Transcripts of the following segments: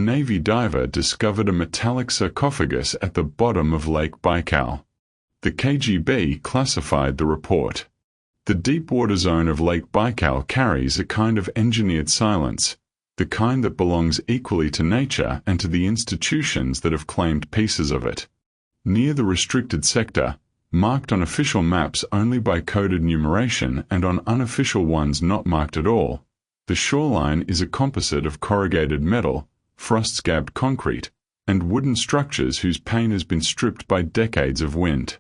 Navy diver discovered a metallic sarcophagus at the bottom of Lake Baikal. The KGB classified the report. The deep water zone of Lake Baikal carries a kind of engineered silence, the kind that belongs equally to nature and to the institutions that have claimed pieces of it. Near the restricted sector, marked on official maps only by coded numeration and on unofficial ones not marked at all, the shoreline is a composite of corrugated metal, frost-scabbed concrete, and wooden structures whose paint has been stripped by decades of wind.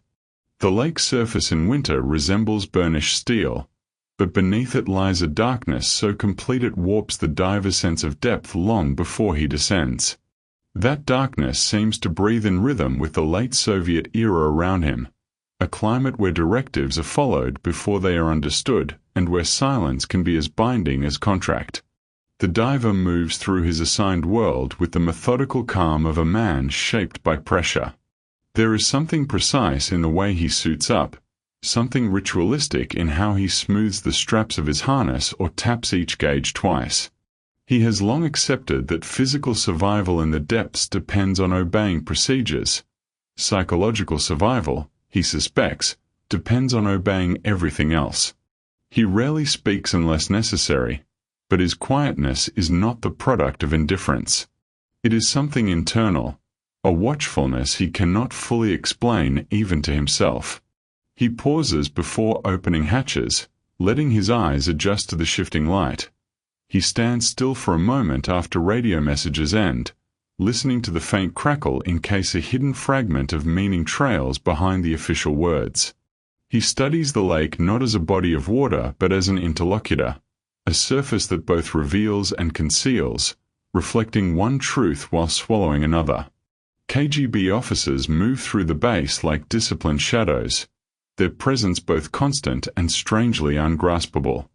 The lake's surface in winter resembles burnished steel, but beneath it lies a darkness so complete it warps the diver's sense of depth long before he descends. That darkness seems to breathe in rhythm with the late Soviet era around him, a climate where directives are followed before they are understood and where silence can be as binding as contract. The diver moves through his assigned world with the methodical calm of a man shaped by pressure. There is something precise in the way he suits up, something ritualistic in how he smooths the straps of his harness or taps each gauge twice. He has long accepted that physical survival in the depths depends on obeying procedures. Psychological survival, he suspects, depends on obeying everything else. He rarely speaks unless necessary, but his quietness is not the product of indifference. It is something internal, a watchfulness he cannot fully explain even to himself. He pauses before opening hatches, letting his eyes adjust to the shifting light. He stands still for a moment after radio messages end, listening to the faint crackle in case a hidden fragment of meaning trails behind the official words. He studies the lake not as a body of water but as an interlocutor, a surface that both reveals and conceals, reflecting one truth while swallowing another. KGB officers move through the base like disciplined shadows, their presence both constant and strangely ungraspable.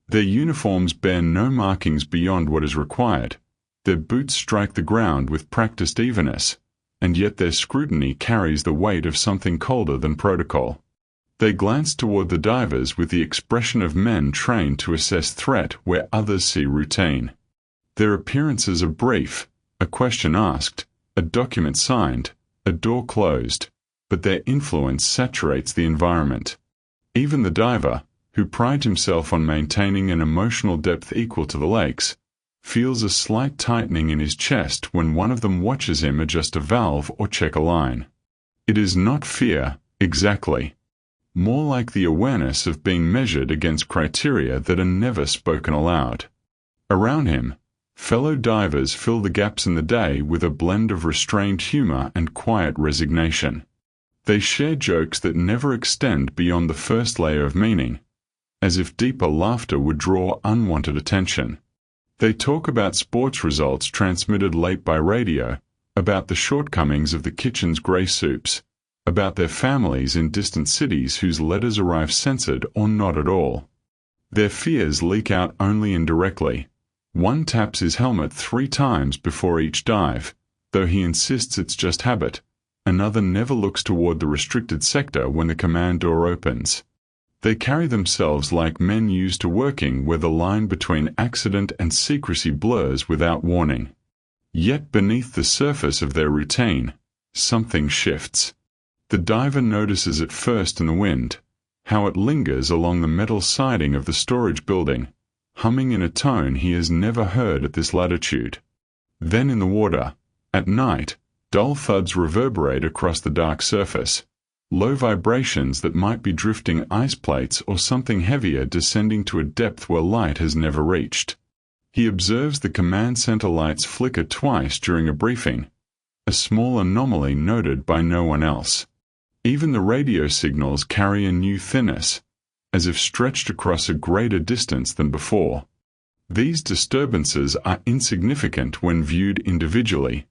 Their uniforms bear no markings beyond what is required, their boots strike the ground with practiced evenness, and yet their scrutiny carries the weight of something colder than protocol. They glance toward the divers with the expression of men trained to assess threat where others see routine. Their appearances are brief, a question asked, a document signed, a door closed, but their influence saturates the environment. Even the diver, who prides himself on maintaining an emotional depth equal to the lake's, feels a slight tightening in his chest when one of them watches him adjust a valve or check a line. It is not fear, exactly. More like the awareness of being measured against criteria that are never spoken aloud. Around him, fellow divers fill the gaps in the day with a blend of restrained humor and quiet resignation. They share jokes that never extend beyond the first layer of meaning, as if deeper laughter would draw unwanted attention. They talk about sports results transmitted late by radio, about the shortcomings of the kitchen's gray soups, about their families in distant cities whose letters arrive censored or not at all. Their fears leak out only indirectly. One taps his helmet 3 times before each dive, though he insists it's just habit. Another never looks toward the restricted sector when the command door opens. They carry themselves like men used to working where the line between accident and secrecy blurs without warning. Yet beneath the surface of their routine, something shifts. The diver notices it first in the wind, how it lingers along the metal siding of the storage building, humming in a tone he has never heard at this latitude. Then in the water, at night, dull thuds reverberate across the dark surface, low vibrations that might be drifting ice plates or something heavier descending to a depth where light has never reached. He observes the command center lights flicker twice during a briefing, a small anomaly noted by no one else. Even the radio signals carry a new thinness, as if stretched across a greater distance than before. These disturbances are insignificant when viewed individually,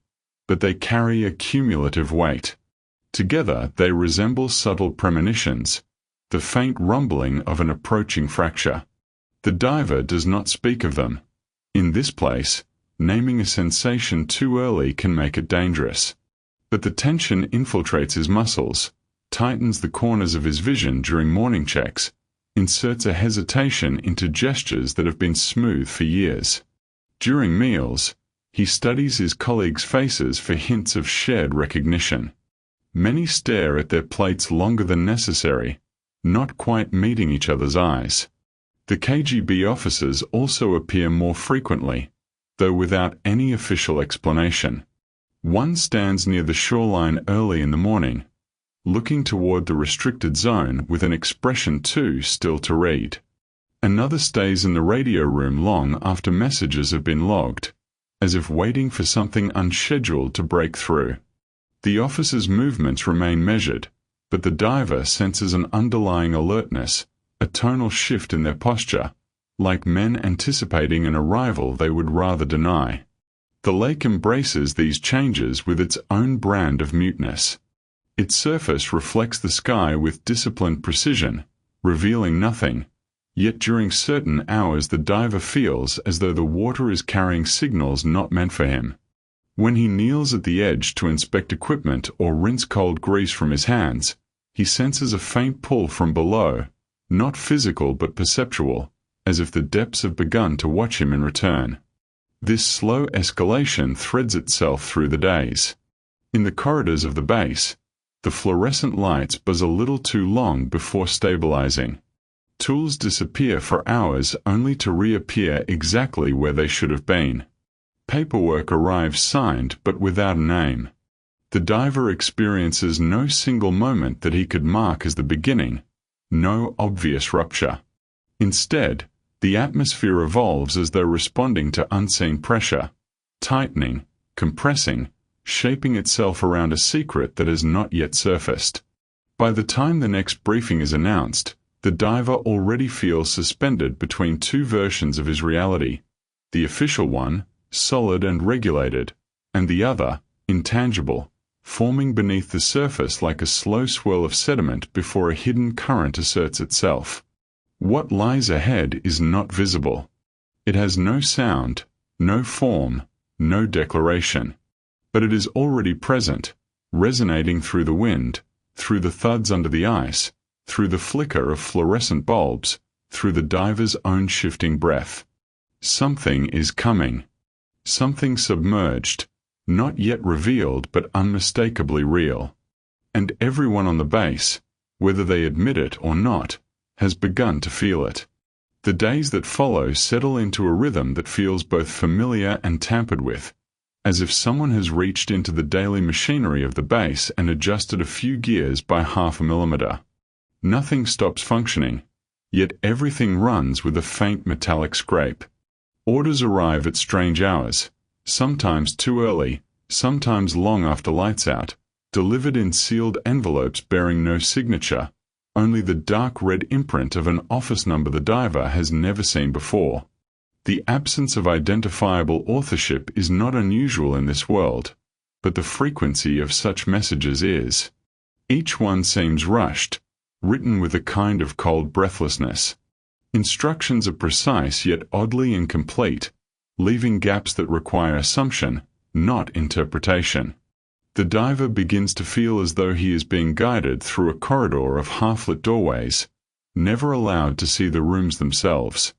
but they carry a cumulative weight. Together they resemble subtle premonitions, the faint rumbling of an approaching fracture. The diver does not speak of them. In this place, naming a sensation too early can make it dangerous. But the tension infiltrates his muscles, tightens the corners of his vision during morning checks, inserts a hesitation into gestures that have been smooth for years. During meals, He studies his colleagues' faces for hints of shared recognition. Many stare at their plates longer than necessary, not quite meeting each other's eyes. The KGB officers also appear more frequently, though without any official explanation. One stands near the shoreline early in the morning, looking toward the restricted zone with an expression too still to read. Another stays in the radio room long after messages have been logged, as if waiting for something unscheduled to break through. The officers' movements remain measured, but the diver senses an underlying alertness, a tonal shift in their posture, like men anticipating an arrival they would rather deny. The lake embraces these changes with its own brand of muteness. Its surface reflects the sky with disciplined precision, revealing nothing, yet during certain hours the diver feels as though the water is carrying signals not meant for him. When he kneels at the edge to inspect equipment or rinse cold grease from his hands, he senses a faint pull from below, not physical but perceptual, as if the depths have begun to watch him in return. This slow escalation threads itself through the days. In the corridors of the base, the fluorescent lights buzz a little too long before stabilizing. Tools disappear for hours only to reappear exactly where they should have been. Paperwork arrives signed but without a name. The diver experiences no single moment that he could mark as the beginning, no obvious rupture. Instead, the atmosphere evolves as though responding to unseen pressure, tightening, compressing, shaping itself around a secret that has not yet surfaced. By the time the next briefing is announced, the diver already feels suspended between two versions of his reality, the official one, solid and regulated, and the other, intangible, forming beneath the surface like a slow swirl of sediment before a hidden current asserts itself. What lies ahead is not visible. It has no sound, no form, no declaration. But it is already present, resonating through the wind, through the thuds under the ice, through the flicker of fluorescent bulbs, through the diver's own shifting breath. Something is coming. Something submerged, not yet revealed but unmistakably real. And everyone on the base, whether they admit it or not, has begun to feel it. The days that follow settle into a rhythm that feels both familiar and tampered with, as if someone has reached into the daily machinery of the base and adjusted a few gears by half a millimeter. Nothing stops functioning, yet everything runs with a faint metallic scrape. Orders arrive at strange hours, sometimes too early, sometimes long after lights out, delivered in sealed envelopes bearing no signature, only the dark red imprint of an office number the diver has never seen before. The absence of identifiable authorship is not unusual in this world, but the frequency of such messages is. Each one seems rushed, written with a kind of cold breathlessness. Instructions are precise yet oddly incomplete, leaving gaps that require assumption, not interpretation. The diver begins to feel as though he is being guided through a corridor of half-lit doorways, never allowed to see the rooms themselves.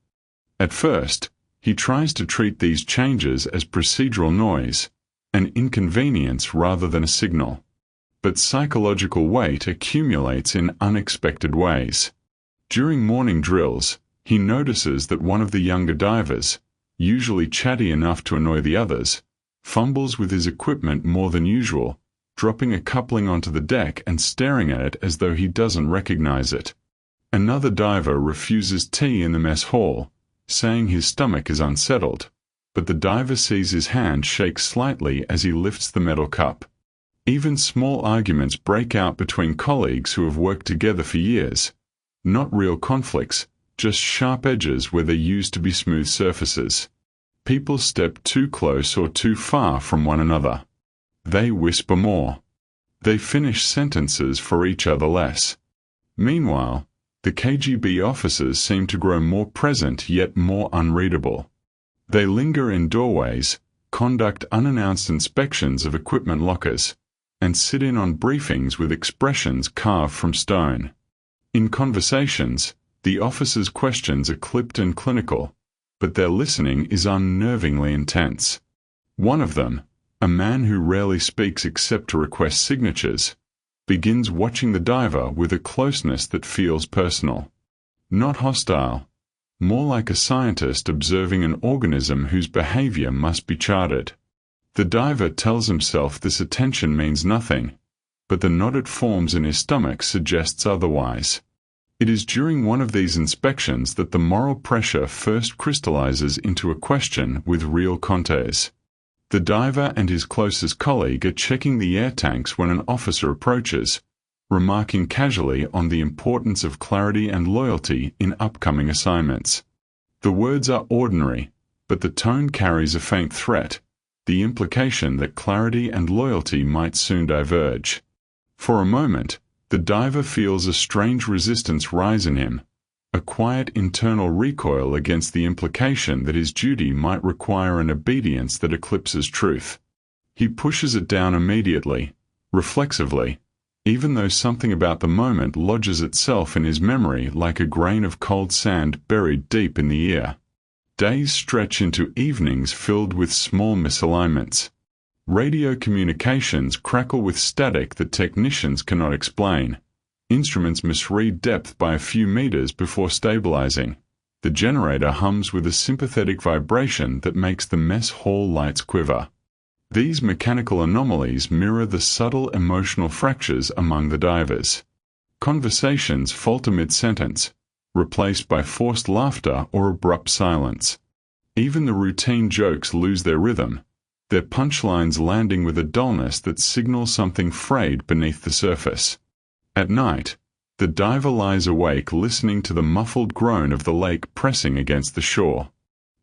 At first, he tries to treat these changes as procedural noise, an inconvenience rather than a signal. But psychological weight accumulates in unexpected ways. During morning drills, he notices that one of the younger divers, usually chatty enough to annoy the others, fumbles with his equipment more than usual, dropping a coupling onto the deck and staring at it as though he doesn't recognize it. Another diver refuses tea in the mess hall, saying his stomach is unsettled, but the diver sees his hand shake slightly as he lifts the metal cup. Even small arguments break out between colleagues who have worked together for years. Not real conflicts, just sharp edges where there used to be smooth surfaces. People step too close or too far from one another. They whisper more. They finish sentences for each other less. Meanwhile, the KGB officers seem to grow more present yet more unreadable. They linger in doorways, conduct unannounced inspections of equipment lockers, and sit in on briefings with expressions carved from stone. In conversations, the officers' questions are clipped and clinical, but their listening is unnervingly intense. One of them, a man who rarely speaks except to request signatures, begins watching the diver with a closeness that feels personal. Not hostile, more like a scientist observing an organism whose behavior must be charted. The diver tells himself this attention means nothing, but the knot it forms in his stomach suggests otherwise. It is during one of these inspections that the moral pressure first crystallizes into a question with real contours. The diver and his closest colleague are checking the air tanks when an officer approaches, remarking casually on the importance of clarity and loyalty in upcoming assignments. The words are ordinary, but the tone carries a faint threat, the implication that clarity and loyalty might soon diverge. For a moment, the diver feels a strange resistance rise in him, a quiet internal recoil against the implication that his duty might require an obedience that eclipses truth. He pushes it down immediately, reflexively, even though something about the moment lodges itself in his memory like a grain of cold sand buried deep in the ear. Days stretch into evenings filled with small misalignments. Radio communications crackle with static that technicians cannot explain. Instruments misread depth by a few meters before stabilizing. The generator hums with a sympathetic vibration that makes the mess hall lights quiver. These mechanical anomalies mirror the subtle emotional fractures among the divers. Conversations falter mid-sentence, replaced by forced laughter or abrupt silence. Even the routine jokes lose their rhythm, their punchlines landing with a dullness that signals something frayed beneath the surface. At night, the diver lies awake listening to the muffled groan of the lake pressing against the shore.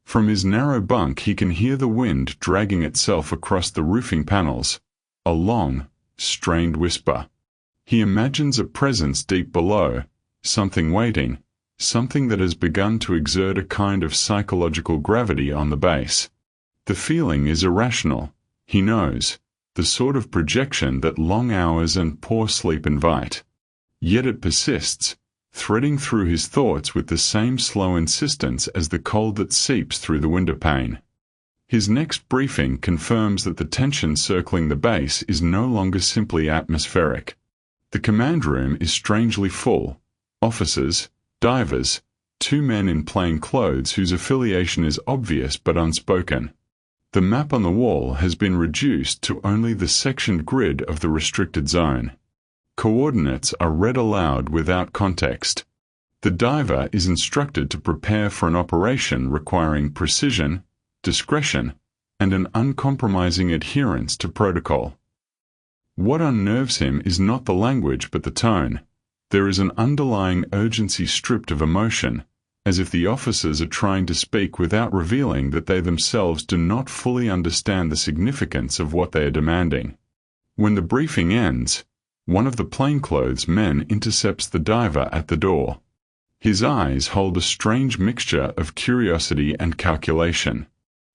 From his narrow bunk he can hear the wind dragging itself across the roofing panels, a long, strained whisper. He imagines a presence deep below, something waiting, something that has begun to exert a kind of psychological gravity on the base. The feeling is irrational, he knows, the sort of projection that long hours and poor sleep invite. Yet it persists, threading through his thoughts with the same slow insistence as the cold that seeps through the windowpane. His next briefing confirms that the tension circling the base is no longer simply atmospheric. The command room is strangely full. Officers, divers, 2 men in plain clothes whose affiliation is obvious but unspoken. The map on the wall has been reduced to only the sectioned grid of the restricted zone. Coordinates are read aloud without context. The diver is instructed to prepare for an operation requiring precision, discretion, and an uncompromising adherence to protocol. What unnerves him is not the language but the tone. There is an underlying urgency stripped of emotion, as if the officers are trying to speak without revealing that they themselves do not fully understand the significance of what they are demanding. When the briefing ends, one of the plainclothes men intercepts the diver at the door. His eyes hold a strange mixture of curiosity and calculation.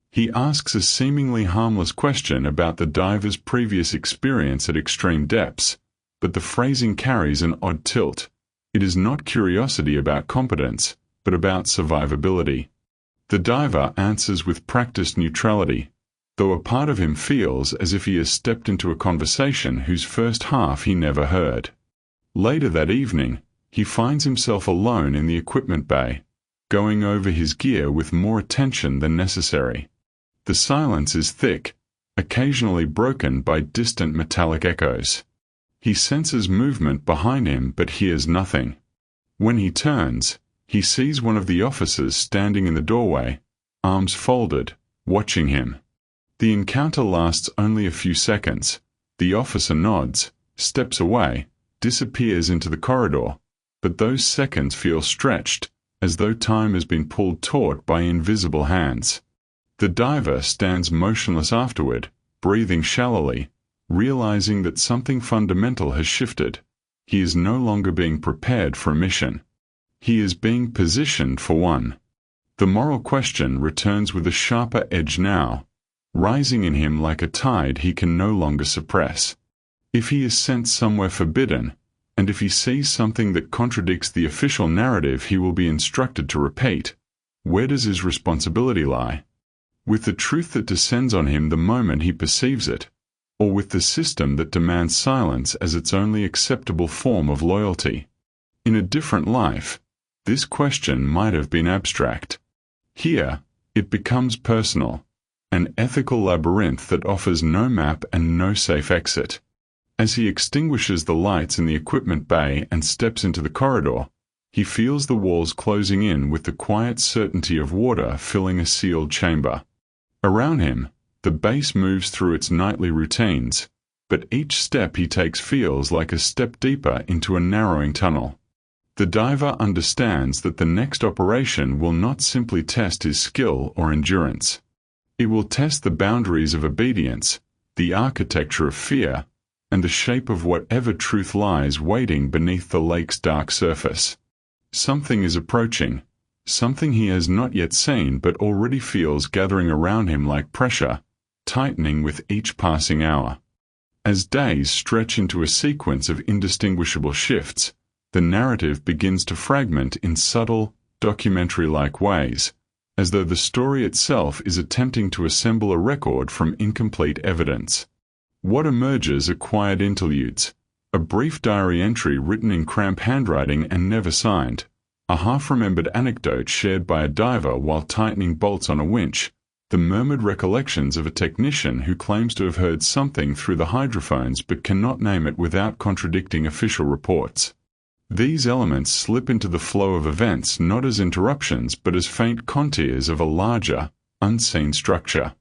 He asks a seemingly harmless question about the diver's previous experience at extreme depths, but the phrasing carries an odd tilt. It is not curiosity about competence, but about survivability. The diver answers with practiced neutrality, though a part of him feels as if he has stepped into a conversation whose first half he never heard. Later that evening, he finds himself alone in the equipment bay, going over his gear with more attention than necessary. The silence is thick, occasionally broken by distant metallic echoes. He senses movement behind him but hears nothing. When he turns, he sees one of the officers standing in the doorway, arms folded, watching him. The encounter lasts only a few seconds. The officer nods, steps away, disappears into the corridor, but those seconds feel stretched, as though time has been pulled taut by invisible hands. The diver stands motionless afterward, breathing shallowly, realizing that something fundamental has shifted. He is no longer being prepared for a mission. He is being positioned for one. The moral question returns with a sharper edge now, rising in him like a tide he can no longer suppress. If he is sent somewhere forbidden, and if he sees something that contradicts the official narrative he will be instructed to repeat, where does his responsibility lie? with the truth that descends on him the moment he perceives it, or with the system that demands silence as its only acceptable form of loyalty. In a different life, this question might have been abstract. Here, it becomes personal, an ethical labyrinth that offers no map and no safe exit. As he extinguishes the lights in the equipment bay and steps into the corridor, he feels the walls closing in with the quiet certainty of water filling a sealed chamber. Around him, the base moves through its nightly routines, but each step he takes feels like a step deeper into a narrowing tunnel. The diver understands that the next operation will not simply test his skill or endurance. It will test the boundaries of obedience, the architecture of fear, and the shape of whatever truth lies waiting beneath the lake's dark surface. Something is approaching, something he has not yet seen but already feels gathering around him like pressure, tightening with each passing hour. As days stretch into a sequence of indistinguishable shifts, the narrative begins to fragment in subtle, documentary-like ways, as though the story itself is attempting to assemble a record from incomplete evidence. What emerges are quiet interludes, a brief diary entry written in cramped handwriting and never signed, a half-remembered anecdote shared by a diver while tightening bolts on a winch, the murmured recollections of a technician who claims to have heard something through the hydrophones but cannot name it without contradicting official reports. These elements slip into the flow of events not as interruptions but as faint contours of a larger, unseen structure.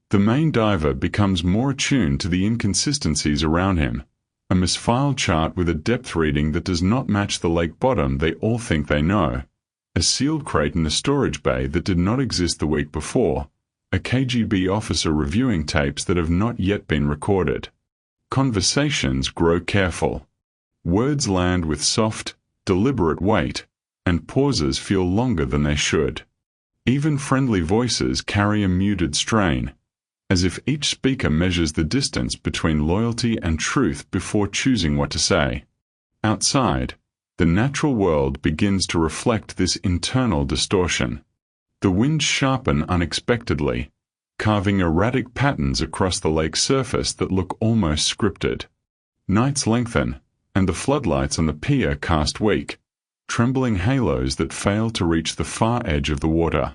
The main diver becomes more attuned to the inconsistencies around him, a misfiled chart with a depth reading that does not match the lake bottom they all think they know, a sealed crate in a storage bay that did not exist the week before, a KGB officer reviewing tapes that have not yet been recorded. Conversations grow careful. Words land with soft, deliberate weight, and pauses feel longer than they should. Even friendly voices carry a muted strain, as if each speaker measures the distance between loyalty and truth before choosing what to say. Outside, the natural world begins to reflect this internal distortion. The winds sharpen unexpectedly, carving erratic patterns across the lake's surface that look almost scripted. Nights lengthen, and the floodlights on the pier cast weak, trembling halos that fail to reach the far edge of the water.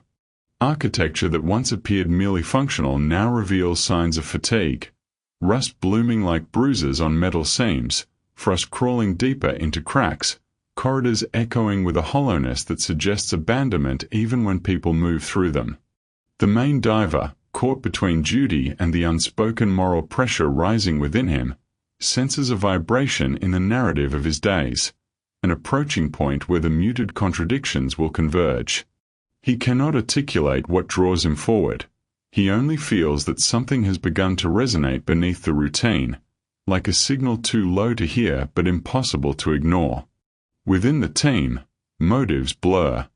Architecture that once appeared merely functional now reveals signs of fatigue, rust blooming like bruises on metal seams, frost crawling deeper into cracks, corridors echoing with a hollowness that suggests abandonment even when people move through them. The main diver, caught between duty and the unspoken moral pressure rising within him, senses a vibration in the narrative of his days, an approaching point where the muted contradictions will converge. He cannot articulate what draws him forward. He only feels that something has begun to resonate beneath the routine, like a signal too low to hear but impossible to ignore. Within the team, motives blur.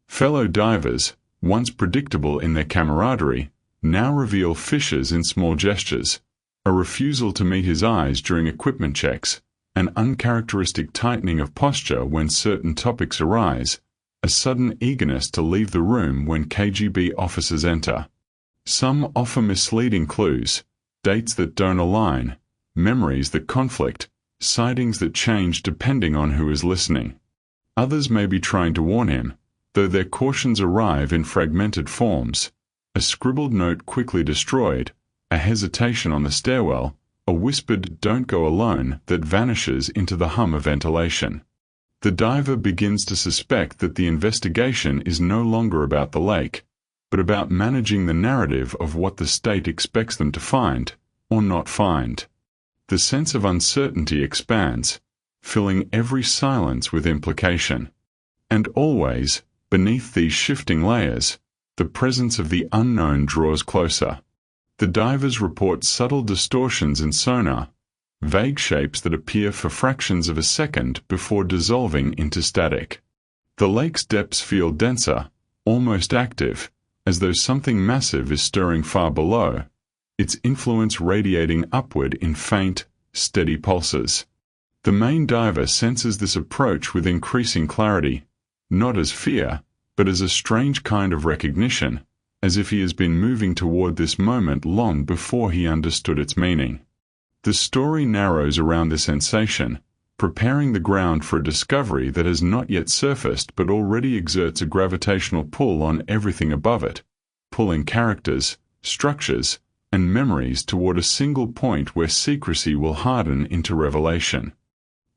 Fellow divers, once predictable in their camaraderie, now reveal fissures in small gestures, a refusal to meet his eyes during equipment checks, an uncharacteristic tightening of posture when certain topics arise, a sudden eagerness to leave the room when KGB officers enter. Some offer misleading clues, dates that don't align, memories that conflict, sightings that change depending on who is listening. Others may be trying to warn him, though their cautions arrive in fragmented forms, a scribbled note quickly destroyed, a hesitation on the stairwell, a whispered "don't go alone" that vanishes into the hum of ventilation. The diver begins to suspect that the investigation is no longer about the lake, but about managing the narrative of what the state expects them to find, or not find. The sense of uncertainty expands, filling every silence with implication. And always, beneath these shifting layers, the presence of the unknown draws closer. The divers report subtle distortions in sonar, vague shapes that appear for fractions of a second before dissolving into static. The lake's depths feel denser, almost active, as though something massive is stirring far below, its influence radiating upward in faint, steady pulses. The main diver senses this approach with increasing clarity, not as fear, but as a strange kind of recognition, as if he has been moving toward this moment long before he understood its meaning. The story narrows around the sensation, preparing the ground for a discovery that has not yet surfaced but already exerts a gravitational pull on everything above it, pulling characters, structures, and memories toward a single point where secrecy will harden into revelation.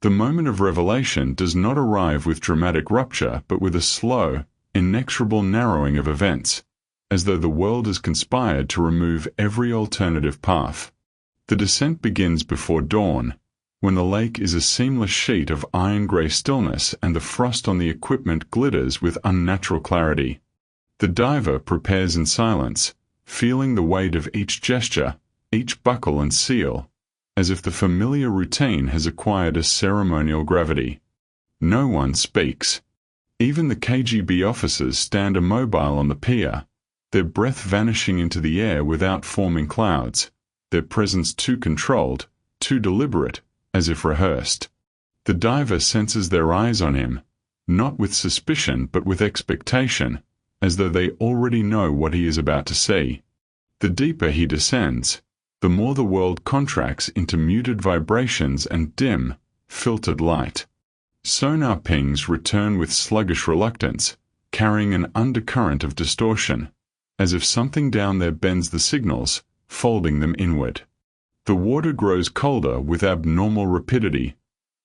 The moment of revelation does not arrive with dramatic rupture but with a slow, inexorable narrowing of events, as though the world has conspired to remove every alternative path. The descent begins before dawn, when the lake is a seamless sheet of iron-gray stillness and the frost on the equipment glitters with unnatural clarity. The diver prepares in silence, feeling the weight of each gesture, each buckle and seal, as if the familiar routine has acquired a ceremonial gravity. No one speaks. Even the KGB officers stand immobile on the pier, their breath vanishing into the air without forming clouds, their presence too controlled, too deliberate, as if rehearsed. The diver senses their eyes on him, not with suspicion but with expectation, as though they already know what he is about to see. The deeper he descends, the more the world contracts into muted vibrations and dim, filtered light. Sonar pings return with sluggish reluctance, carrying an undercurrent of distortion, as if something down there bends the signals, folding them inward. The water grows colder with abnormal rapidity,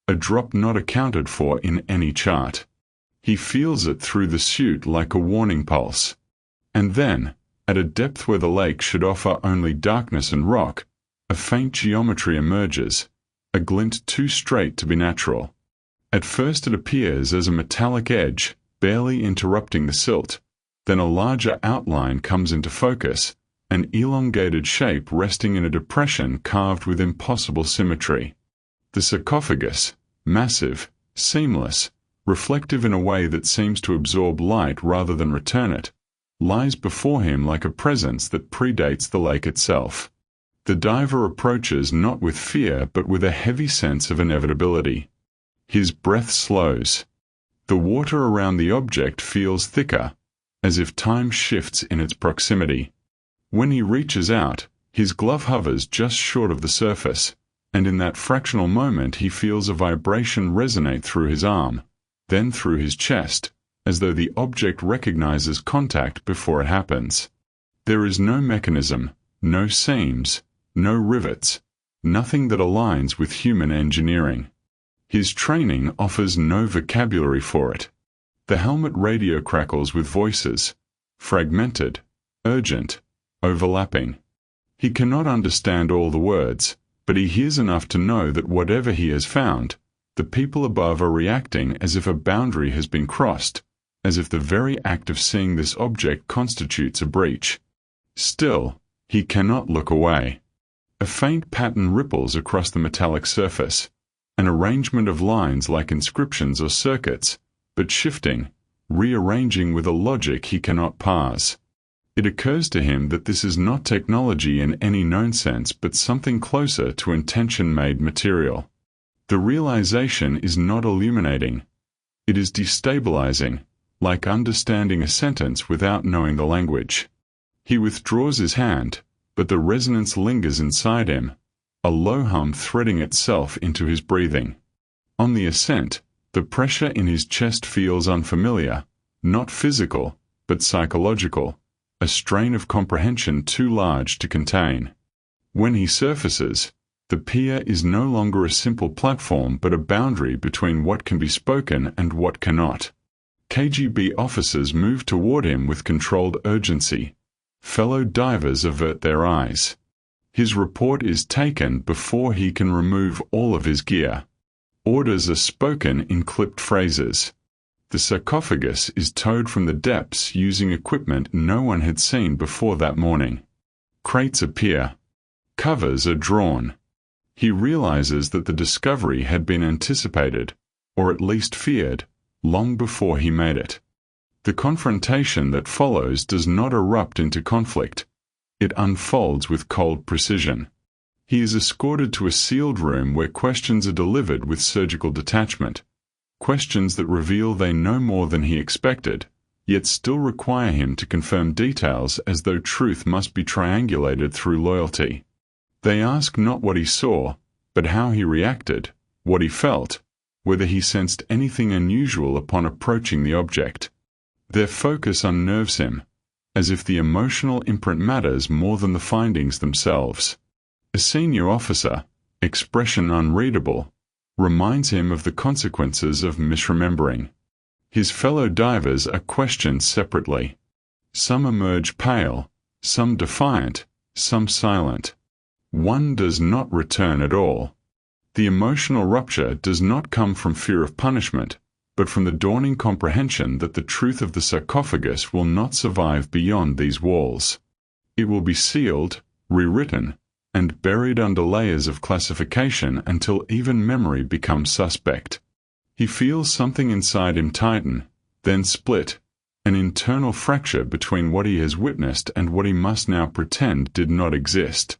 a drop not accounted for in any chart. He feels it through the suit like a warning pulse. And then, at a depth where the lake should offer only darkness and rock, a faint geometry emerges, a glint too straight to be natural. At first it appears as a metallic edge, barely interrupting the silt. Then a larger outline comes into focus, an elongated shape resting in a depression carved with impossible symmetry. The sarcophagus, massive, seamless, reflective in a way that seems to absorb light rather than return it, lies before him like a presence that predates the lake itself. The diver approaches not with fear but with a heavy sense of inevitability. His breath slows. The water around the object feels thicker, as if time shifts in its proximity. When he reaches out, his glove hovers just short of the surface, and in that fractional moment he feels a vibration resonate through his arm, then through his chest, as though the object recognizes contact before it happens. There is no mechanism, no seams, no rivets, nothing that aligns with human engineering. His training offers no vocabulary for it. The helmet radio crackles with voices, fragmented, urgent, overlapping. He cannot understand all the words, but he hears enough to know that whatever he has found, the people above are reacting as if a boundary has been crossed, as if the very act of seeing this object constitutes a breach. Still, he cannot look away. A faint pattern ripples across the metallic surface, an arrangement of lines like inscriptions or circuits, but shifting, rearranging with a logic he cannot parse. It occurs to him that this is not technology in any known sense but something closer to intention-made material. The realization is not illuminating. It is destabilizing, like understanding a sentence without knowing the language. He withdraws his hand, but the resonance lingers inside him, a low hum threading itself into his breathing. On the ascent, the pressure in his chest feels unfamiliar, not physical, but psychological, a strain of comprehension too large to contain. When he surfaces, the pier is no longer a simple platform but a boundary between what can be spoken and what cannot. KGB officers move toward him with controlled urgency. Fellow divers avert their eyes. His report is taken before he can remove all of his gear. Orders are spoken in clipped phrases. The sarcophagus is towed from the depths using equipment no one had seen before that morning. Crates appear. Covers are drawn. He realizes that the discovery had been anticipated, or at least feared, long before he made it. The confrontation that follows does not erupt into conflict. It unfolds with cold precision. He is escorted to a sealed room where questions are delivered with surgical detachment, questions that reveal they know more than he expected, yet still require him to confirm details as though truth must be triangulated through loyalty. They ask not what he saw, but how he reacted, what he felt, whether he sensed anything unusual upon approaching the object. Their focus unnerves him, as if the emotional imprint matters more than the findings themselves. A senior officer, expression unreadable, reminds him of the consequences of misremembering. His fellow divers are questioned separately. Some emerge pale, some defiant, some silent. One does not return at all. The emotional rupture does not come from fear of punishment, but from the dawning comprehension that the truth of the sarcophagus will not survive beyond these walls. It will be sealed, rewritten, and buried under layers of classification until even memory becomes suspect. He feels something inside him tighten, then split, an internal fracture between what he has witnessed and what he must now pretend did not exist.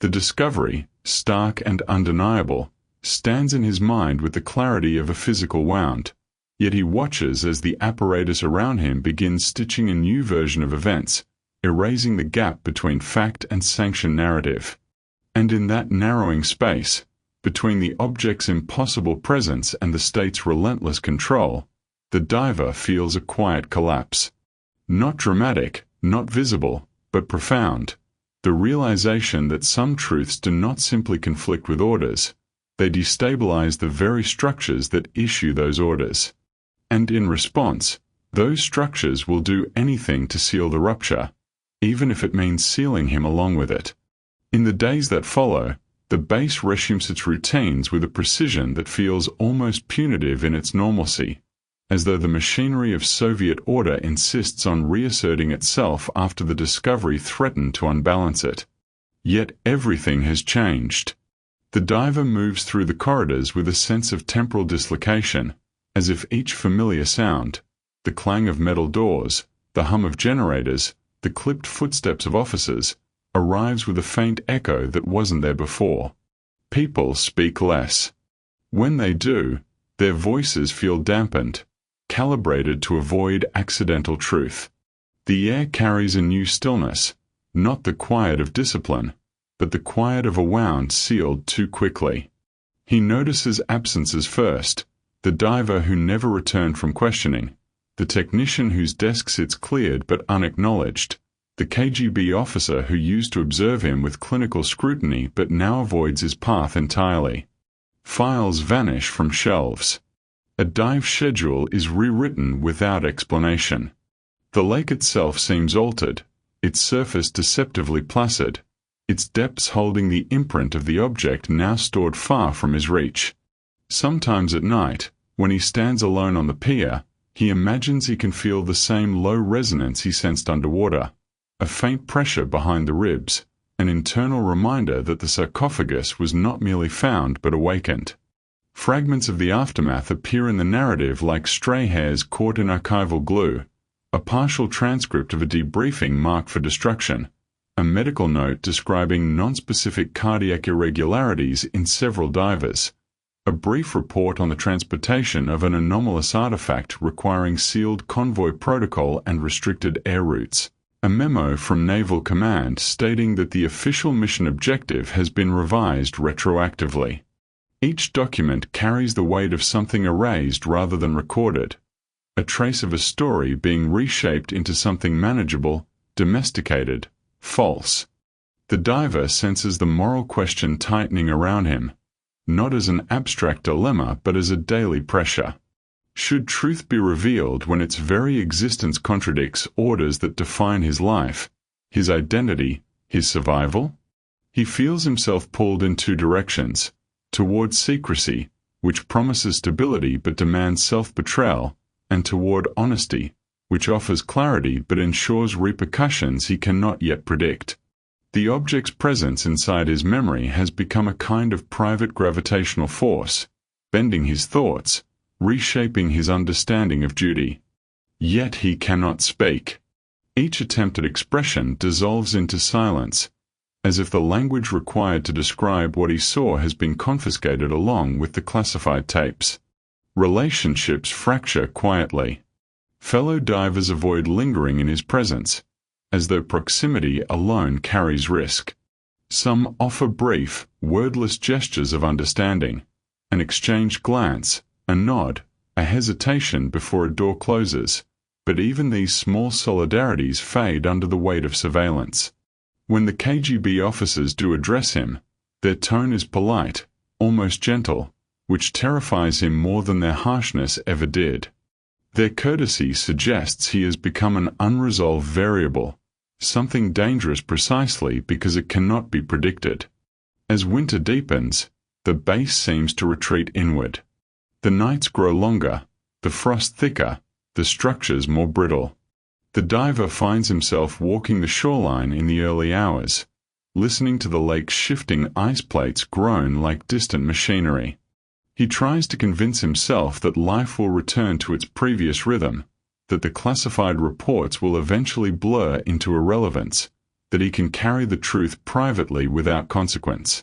The discovery, stark and undeniable, stands in his mind with the clarity of a physical wound, yet he watches as the apparatus around him begins stitching a new version of events, erasing the gap between fact and sanctioned narrative. And in that narrowing space, between the object's impossible presence and the state's relentless control, the diver feels a quiet collapse. Not dramatic, not visible, but profound. The realization that some truths do not simply conflict with orders, they destabilize the very structures that issue those orders. And in response, those structures will do anything to seal the rupture, even if it means sealing him along with it. In the days that follow, the base resumes its routines with a precision that feels almost punitive in its normalcy, as though the machinery of Soviet order insists on reasserting itself after the discovery threatened to unbalance it. Yet everything has changed. The diver moves through the corridors with a sense of temporal dislocation, as if each familiar sound, the clang of metal doors, the hum of generators, the clipped footsteps of officers, arrives with a faint echo that wasn't there before. People speak less. When they do, their voices feel dampened, calibrated to avoid accidental truth. The air carries a new stillness, not the quiet of discipline, but the quiet of a wound sealed too quickly. He notices absences first, the diver who never returned from questioning, the technician whose desk sits cleared but unacknowledged, the KGB officer who used to observe him with clinical scrutiny but now avoids his path entirely. Files vanish from shelves. A dive schedule is rewritten without explanation. The lake itself seems altered, its surface deceptively placid, its depths holding the imprint of the object now stored far from his reach. Sometimes at night, when he stands alone on the pier, he imagines he can feel the same low resonance he sensed underwater, a faint pressure behind the ribs, an internal reminder that the sarcophagus was not merely found but awakened. Fragments of the aftermath appear in the narrative like stray hairs caught in archival glue, a partial transcript of a debriefing marked for destruction, a medical note describing non-specific cardiac irregularities in several divers, a brief report on the transportation of an anomalous artifact requiring sealed convoy protocol and restricted air routes, a memo from Naval Command stating that the official mission objective has been revised retroactively. Each document carries the weight of something erased rather than recorded, a trace of a story being reshaped into something manageable, domesticated, false. The diver senses the moral question tightening around him, not as an abstract dilemma but as a daily pressure. Should truth be revealed when its very existence contradicts orders that define his life, his identity, his survival? He feels himself pulled in two directions, towards secrecy, which promises stability but demands self-betrayal, and toward honesty, which offers clarity but ensures repercussions he cannot yet predict. The object's presence inside his memory has become a kind of private gravitational force, bending his thoughts, reshaping his understanding of duty. Yet he cannot speak. Each attempt at expression dissolves into silence, as if the language required to describe what he saw has been confiscated along with the classified tapes. Relationships fracture quietly. Fellow divers avoid lingering in his presence, as though proximity alone carries risk. Some offer brief, wordless gestures of understanding, an exchanged glance, a nod, a hesitation before a door closes, but even these small solidarities fade under the weight of surveillance. When the KGB officers do address him, their tone is polite, almost gentle, which terrifies him more than their harshness ever did. Their courtesy suggests he has become an unresolved variable, something dangerous precisely because it cannot be predicted. As winter deepens, the base seems to retreat inward. The nights grow longer, the frost thicker, the structures more brittle. The diver finds himself walking the shoreline in the early hours, listening to the lake's shifting ice plates groan like distant machinery. He tries to convince himself that life will return to its previous rhythm, that the classified reports will eventually blur into irrelevance, that he can carry the truth privately without consequence.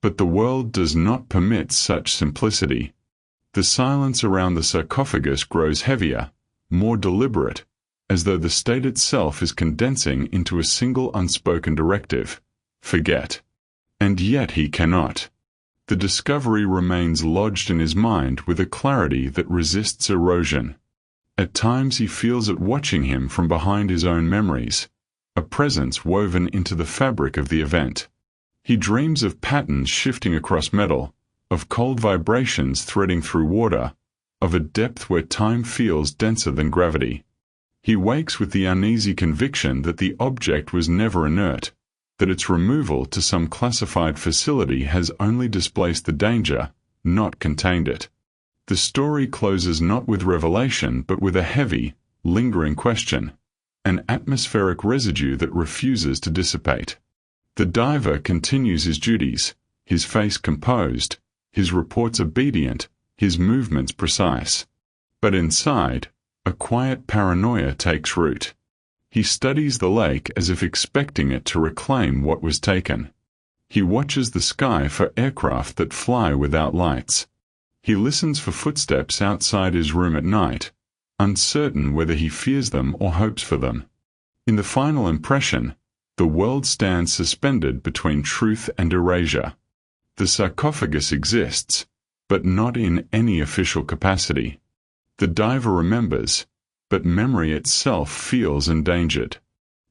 But the world does not permit such simplicity. The silence around the sarcophagus grows heavier, more deliberate, as though the state itself is condensing into a single unspoken directive: forget. And yet he cannot. The discovery remains lodged in his mind with a clarity that resists erosion. At times he feels it watching him from behind his own memories, a presence woven into the fabric of the event. He dreams of patterns shifting across metal, of cold vibrations threading through water, of a depth where time feels denser than gravity. He wakes with the uneasy conviction that the object was never inert, that its removal to some classified facility has only displaced the danger, not contained it. The story closes not with revelation but with a heavy, lingering question, an atmospheric residue that refuses to dissipate. The diver continues his duties, his face composed, his reports obedient, his movements precise. But inside, a quiet paranoia takes root. He studies the lake as if expecting it to reclaim what was taken. He watches the sky for aircraft that fly without lights. He listens for footsteps outside his room at night, uncertain whether he fears them or hopes for them. In the final impression, the world stands suspended between truth and erasure. The sarcophagus exists, but not in any official capacity. The diver remembers, but memory itself feels endangered.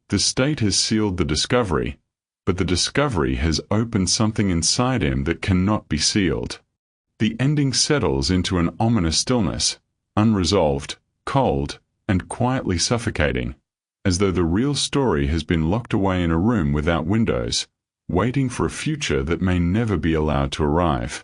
The state has sealed the discovery, but the discovery has opened something inside him that cannot be sealed. The ending settles into an ominous stillness, unresolved, cold, and quietly suffocating, as though the real story has been locked away in a room without windows, waiting for a future that may never be allowed to arrive.